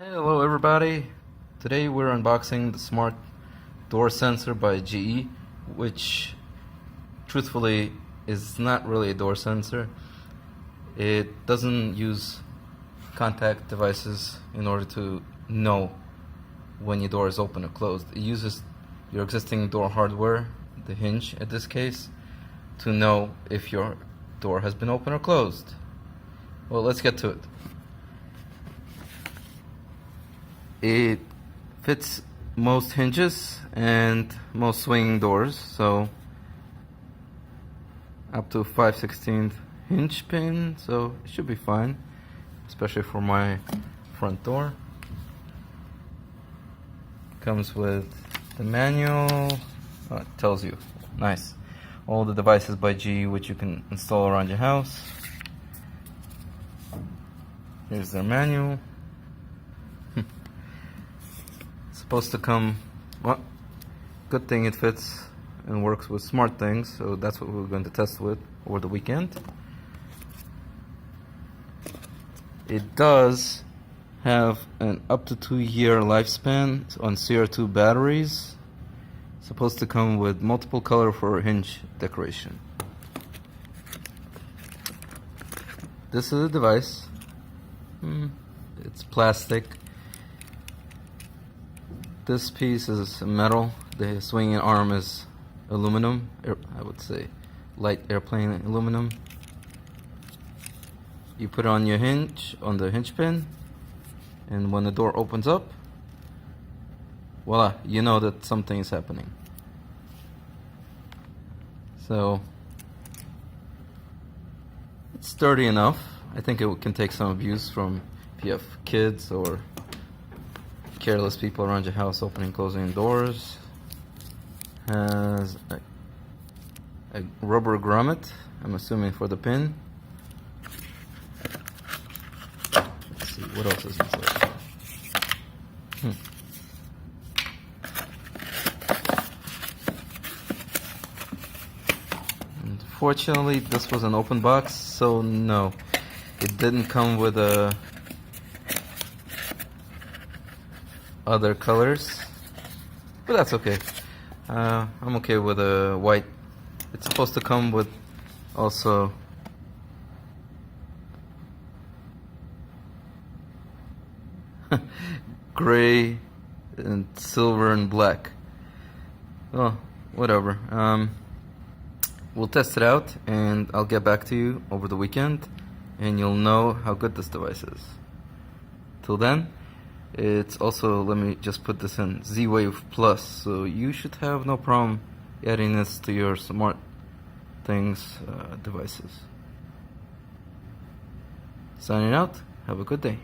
Hello everybody, today we're unboxing the smart door sensor by GE, which truthfully is not really a door sensor. It doesn't use contact devices in order to know when your door is open or closed. It uses your existing door hardware, the hinge in this case, to know if your door has been open or closed. Well, let's get to it. It fits most hinges and most swinging doors, so up to 5/16 hinge pin, so it should be fine, especially for my front door. Comes with the manual. Oh, it tells you, nice, all the devices by GE which you can install around your house. Here's their manual. Supposed to come, well, good thing it fits and works with smart things, so that's what we're going to test with over the weekend. It does have an up to 2-year lifespan on CR2 batteries. Supposed to come with multiple color for hinge decoration. This is a device. It's plastic. This piece is metal. The swinging arm is aluminum. I would say light airplane aluminum. You put it on your hinge, on the hinge pin, and when the door opens up, voila, you know that something is happening. So it's sturdy enough. I think it can take some abuse from if you have kids or careless people around your house opening and closing doors. Has a rubber grommet, I'm assuming for the pin. Let's see, what else is inside? Unfortunately, this was an open box, so no, it didn't come with other colors, but that's okay. I'm okay with a white. It's supposed to come with also gray and silver and black. Well, whatever. We'll test it out and I'll get back to you over the weekend and you'll know how good this device is. Till then, it's also, let me just put this in, Z-Wave Plus, so you should have no problem adding this to your smart things devices. Signing out, have a good day.